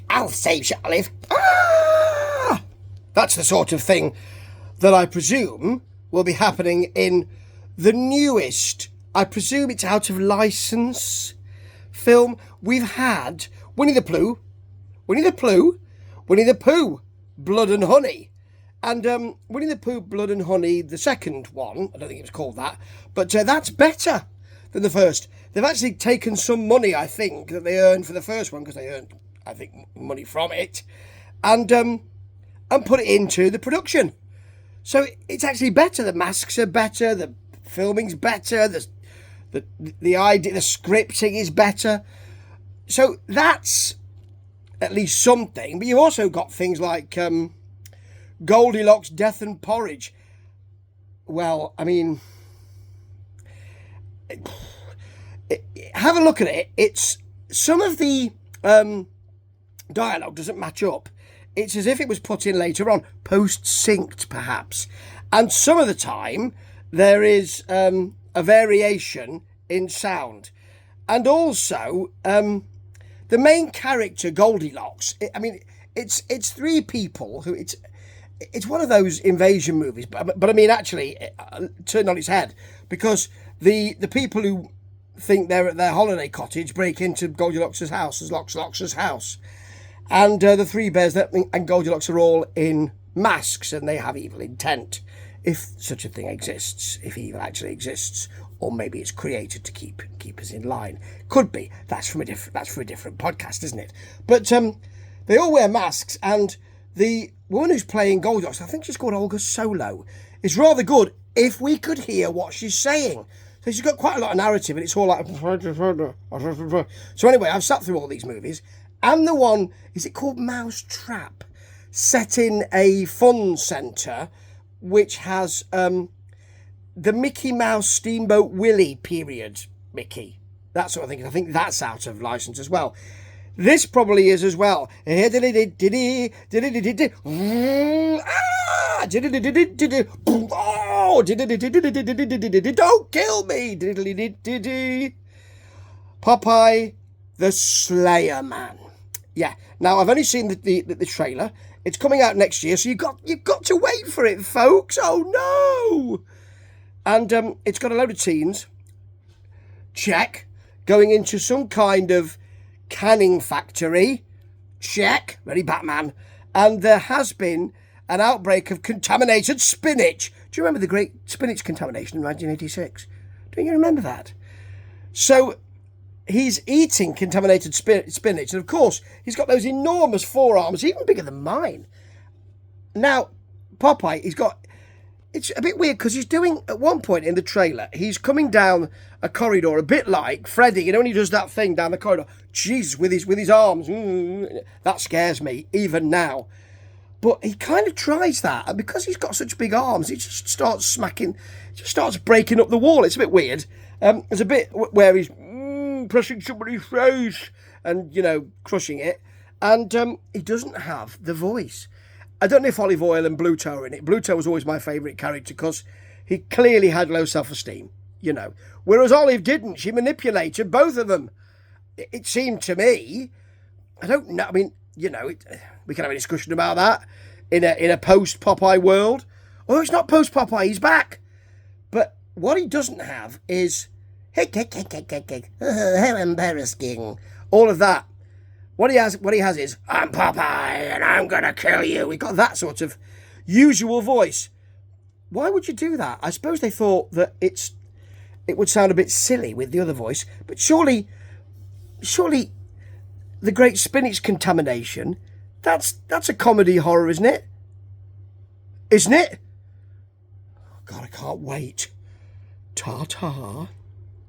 I'll save you, Olive. Ah! That's the sort of thing that I presume will be happening in the newest, I presume it's out of license, film. We've had Winnie the Pooh, Blood and Honey. And Winnie the Pooh, Blood and Honey, the second one, I don't think it was called that, but that's better than the first. They've actually taken some money, I think, that they earned for the first one, because they earned, I think, money from it, and put it into the production. So it's actually better. The masks are better, the filming's better, the idea, the scripting is better. So that's at least something. But you've also got things like Goldilocks, Death and Porridge. Well, I mean, have a look at it. It's some of the dialogue doesn't match up. It's as if it was put in later on, post-synced perhaps. And some of the time there is a variation in sound. And also the main character, Goldilocks, it's three people who it's one of those invasion movies, but I mean, actually, turned on its head, because the people who think they're at their holiday cottage break into Goldilocks' house, and the three bears and Goldilocks are all in masks, and they have evil intent, if such a thing exists, if evil actually exists, or maybe it's created to keep us in line. Could be. That's for a different podcast, isn't it? But they all wear masks, and the woman who's playing Goldilocks, I think she's called Olga Solo, is rather good if we could hear what she's saying. So she's got quite a lot of narrative, and it's all like... So anyway, I've sat through all these movies, and the one, is it called Mouse Trap? Set in a fun centre, which has the Mickey Mouse Steamboat Willie period Mickey. That sort of thing. I think that's out of licence as well. This probably is as well. Don't kill me. Popeye The Slayer Man. Yeah. Now, I've only seen the trailer. It's coming out next year, so you've got to wait for it, folks. Oh no! And it's got a load of teens. Check. Going into some kind of canning factory. Check. Very Batman. And there has been an outbreak of contaminated spinach. Do you remember the great spinach contamination in 1986? Don't you remember that? So he's eating contaminated spinach. And of course, he's got those enormous forearms, even bigger than mine. Now, Popeye, it's a bit weird because he's doing, at one point in the trailer, he's coming down a corridor a bit like Freddy, when he does that thing down the corridor. Jesus, with his arms. That scares me, even now. But he kind of tries that, and because he's got such big arms, he just starts smacking, just starts breaking up the wall. It's a bit weird. There's a bit where he's pressing somebody's face and, crushing it. And he doesn't have the voice. I don't know if Olive Oil and Bluto are in it. Bluto was always my favourite character because he clearly had low self-esteem, Whereas Olive didn't. She manipulated both of them. It seemed to me, I don't know, we can have a discussion about that in a post-Popeye world. Oh, it's not post-Popeye, he's back. But what he doesn't have is, how embarrassing, all of that. What he has is, I'm Popeye and I'm going to kill you. He got that sort of usual voice. Why would you do that? I suppose they thought that it would sound a bit silly with the other voice. But surely the great spinach contamination, that's a comedy horror, isn't it? Isn't it? God, I can't wait. Ta-ta.